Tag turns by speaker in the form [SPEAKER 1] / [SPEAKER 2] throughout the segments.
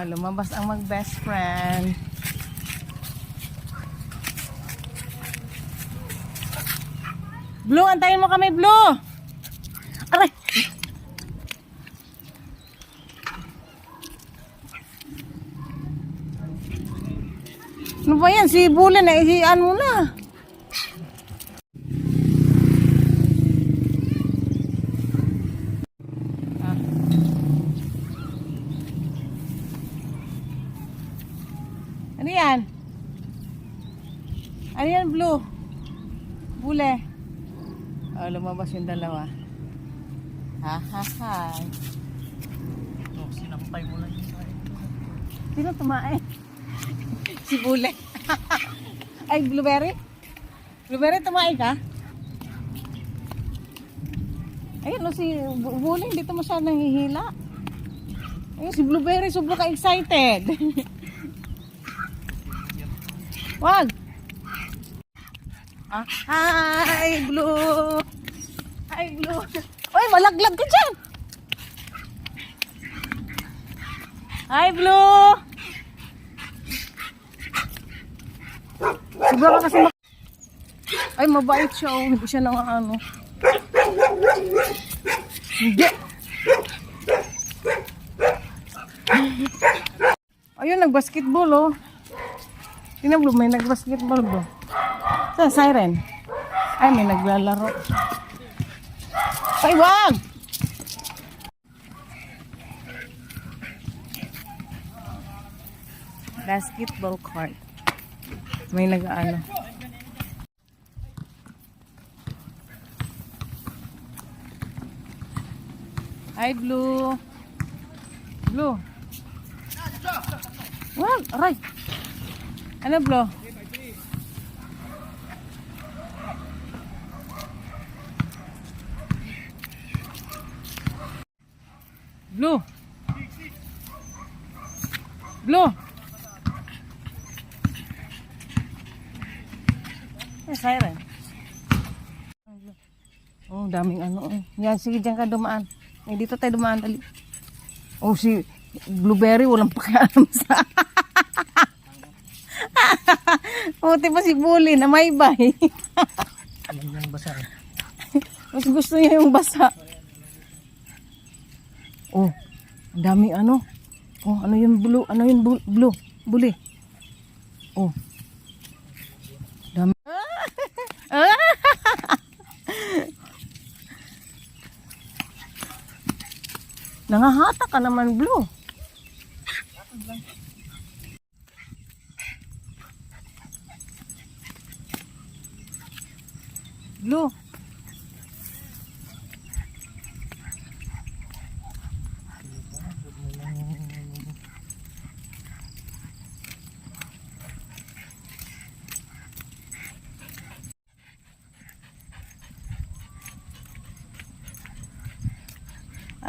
[SPEAKER 1] Lumabas ang mag-best friend. Blue, antayin mo kami, Blue! Aray! Ano ba yan? Si Bulin na isian mo na. Ano yan? Ano yan, Blue? Bule. Lumabas yung dalawa. Ha ha ha.
[SPEAKER 2] Sinampay mo lang yung tayo.
[SPEAKER 1] Sino tumae? Si Bule. Ay, Blueberry? Blueberry, tumae ka? Ayun, no, si Bule, dito mo siya nangihila. Ayun, si Blueberry, sobrang ka-excited. Wag! Hi, Blue! Hi, Blue! Uy, malaglag ka dyan! Hi, Blue! Siguro kasi ay, mabait siya, oh. Hindi siya nang ano. Hindi! Ayun, nag-basketball, oh. Tingnan, Blue, may nag-basketball, Blue. Saan, siren? Ay, may naglalaro. Ay, wag! Basketball court. May nag-ano. Hi, Blue. Blue. Wag, aray. Ano, Blue? Blue. Blue. Siren. Oh, daming ano. Yan, sige, dyan ka dumaan. Dito tayo dumaan, dali. Oh, si Blueberry, walang pakialam sa... Puti pa si Bully na may bay.
[SPEAKER 2] Alam niyang basa eh.
[SPEAKER 1] Mas gusto niya yung basa. Oh, ang daming ano. Oh, ano yung blue? Ano yung blue? Bully. Oh. Dami. Nangahata ka naman, Blue. Blue.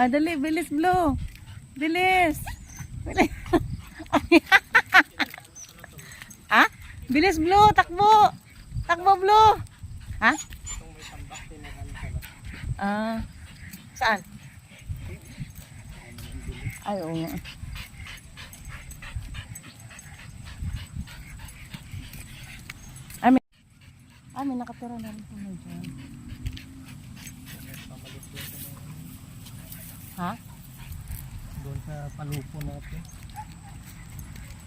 [SPEAKER 1] Dali, bilis, Blue. Bilis. Bilis. Bilis, Blue. Takbo. Takbo, Blue. Ha? Saan? Ay, oo nga. May nakatira na rin kami dyan. Ha?
[SPEAKER 2] Doon sa palupo natin.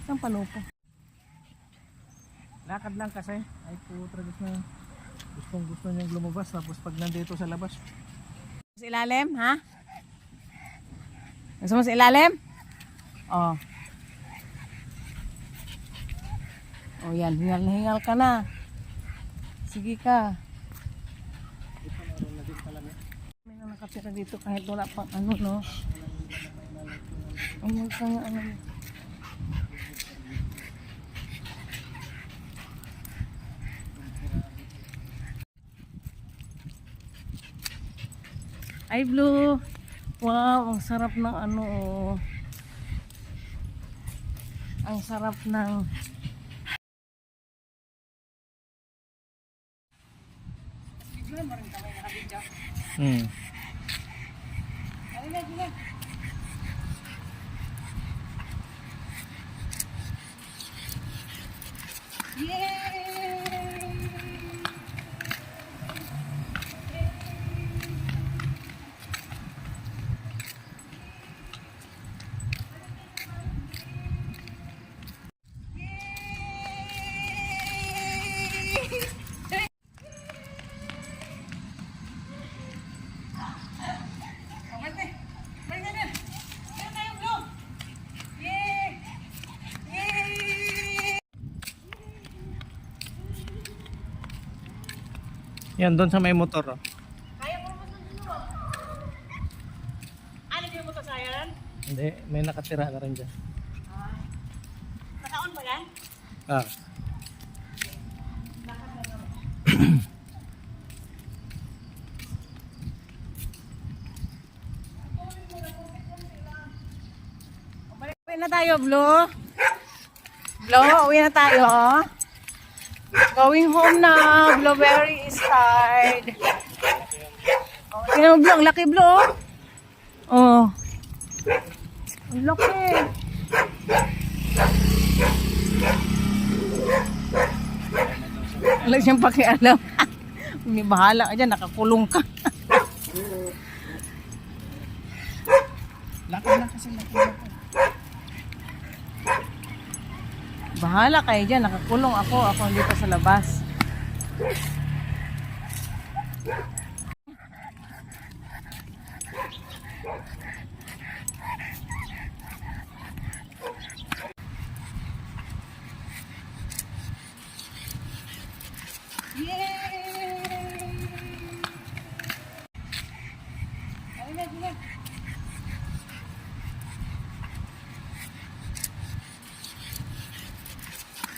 [SPEAKER 1] Saan palupo?
[SPEAKER 2] Lakad lang kasi. Ay po, tragos na. Gustong gusto niyang lumabas. Tapos pag nandito sa labas.
[SPEAKER 1] Sa ilalim, ha? Gusto mo sa ilalim? Oh. Oh, yan. Hingal na hingal ka na. Sige ka. May na nakatira dito kahit wala pang ano, no? Ay, magkanya ano. Ay, Blue. Wow, ang sarap ng ano, oh. Ang sarap ng
[SPEAKER 2] Yan, doon sa may motor. Oh.
[SPEAKER 1] Kaya mo naman dun. Ano yung motor sa yan?
[SPEAKER 2] Hindi, may nakatira na rin dyan.
[SPEAKER 1] Nakaon ba yan?
[SPEAKER 2] Ah.
[SPEAKER 1] Uwi na tayo, Blue. Blue, uwi na tayo. Going home na. Blueberry is tired. Oh, tingnan mo, Blue. Ang laki, Blue. Oh. Ang laki. Wala siyang pakialam. May bahala ka dyan. Nakakulong ka.
[SPEAKER 2] Laki lang kasi, laki.
[SPEAKER 1] Bahala kayo dyan. Nakakulong ako. Ako dito sa labas.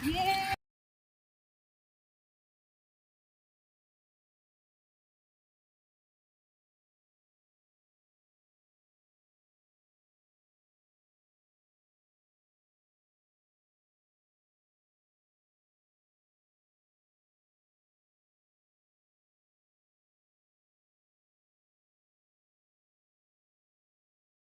[SPEAKER 1] Yay!